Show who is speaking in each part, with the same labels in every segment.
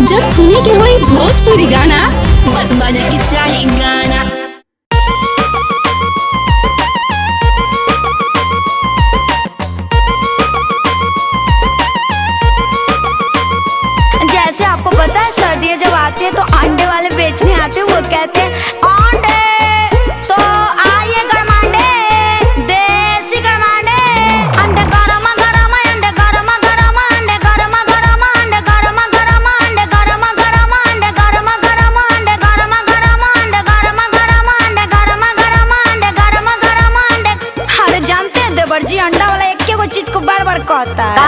Speaker 1: जब सुने के होई भोजपुरी गाना, बस बजे के चाही गाना।
Speaker 2: जैसे आपको पता है सर्दियाँ जब आती है तो अंडे वाले बेचने आते हैं, वो कहते हैं अंडे तो आइए गरमांडे, देसी गरमांडे, अंडे गरम गरम, अंडे गरम गरम, अंडे गरम गरम, अंडे गरम गरम, अंडे गरम गरम, अंडे गरम गरम, अंडे गरम गरम, अंडे गरम गरम, अंडे गरम गरम, अंडे गरम गरम, अंडे। अरे जानते हैं देवर जी, अंडा वाला एक को चीज को बार बार कहता है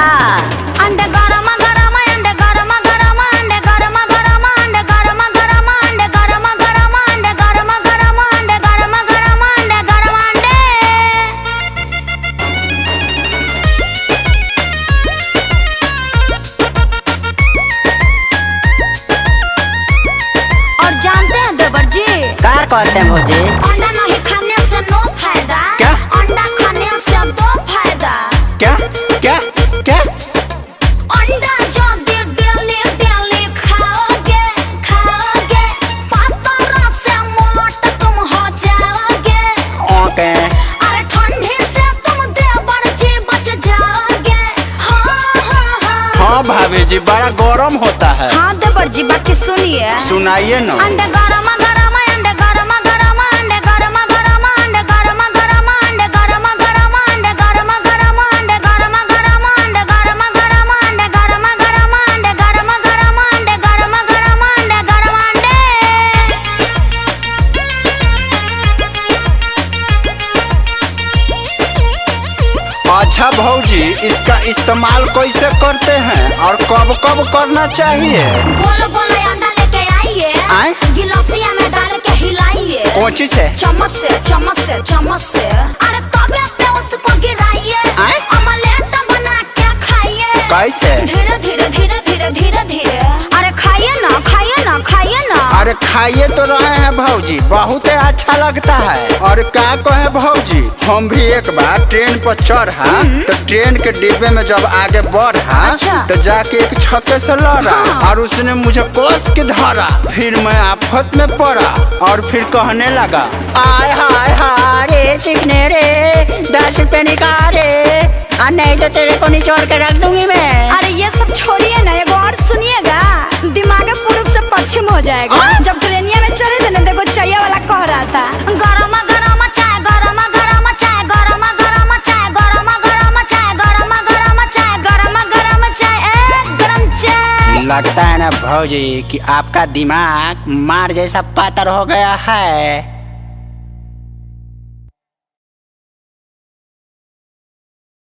Speaker 2: अंडे गरम गरम, अंडे गरम गरम, अंडे गरम गरम, अंडे गरम गरम, अंडे गरम गरम, अंडे गरम गरम, अंडे गरम गरम, अंडे गरम अंडे। और जानते हैं देवर जी,
Speaker 3: क्या करते हैं भौजी?
Speaker 2: अंडा नहीं खाने से नो फायदा,
Speaker 3: क्या?
Speaker 2: अंडा खाने से दो फायदा।
Speaker 3: क्या क्या क्या?
Speaker 2: अंडा जो डेली डेली खाओगे खाओगे, पातरा से मोट तुम हो जाओगे।
Speaker 3: ओके।
Speaker 2: अरे ठंडी से तुम देवर जी बच जाओगे।
Speaker 3: हाँ भाभी जी, बड़ा गरम होता है।
Speaker 2: हाँ देवर जी, बाकी सुनिए,
Speaker 3: सुनाइए ना।
Speaker 2: अंडे गरम गरम, अंडे गरम गरम, अंडे गरम गरम, अंडे गरम गरम, अंडे गरम गरम, अंडे गरम गरम, अंडे गरम गरम, अंडे गरम गरम, अंडे गरम गरम, अंडे गरम गरम, अंडे गरम गरम, अंडे गरम अंडे।
Speaker 3: अच्छा भौजी, इसका इस्तेमाल कैसे करते हैं और कब कब करना चाहिए?
Speaker 2: गोल गोल अंडा लेके आइए,
Speaker 3: आए?
Speaker 2: गिलासिया में डाल के हिलाइए।
Speaker 3: कौची से?
Speaker 2: चम्मच से चम्मच से चम्मच से। अरे तवे पे उसको गिराइए,
Speaker 3: आए?
Speaker 2: ऑमलेट बना के खाइए।
Speaker 3: कैसे?
Speaker 2: धीरे धीरे धीरे धीरे धीरे धीरे। अरे खाइए ना खाइए ना खाइए ना।
Speaker 3: अरे खाइए तो रहे हैं भौजी, बहुत अच्छा लगता है। और क्या कहे भौजी, हम भी एक बार ट्रेन पर चढ़ा तो ट्रेन के डिब्बे में जब आगे बढ़ा
Speaker 2: अच्छा।
Speaker 3: तो जाके एक छक्के से लड़ा और उसने मुझे कोस के धरा। फिर मैं आफत में पड़ा और फिर कहने लगा, आय हाय हाय रे चिकने रे, 10 रुपए निकाले, नहीं तो तेरे को निचोड़ के रख दूंगी मैं।
Speaker 2: अरे ये सब छोड़िए ना, एगो और सुनिएगा, दिमाग पूर्व से पश्चिम हो जाएगा। जब ट्रेनिया में चढ़े थे ना, देखो चैया वाला कह रहा था, गरम गरम चाय, गरम गरम चाय, गरम गरम चाय, गरम गरम चाय, गरम गरम चाय, गरम गरम चाय, गरम चाय।
Speaker 3: लगता है ना भौजी कि आपका दिमाग मार जैसा पातर हो गया है।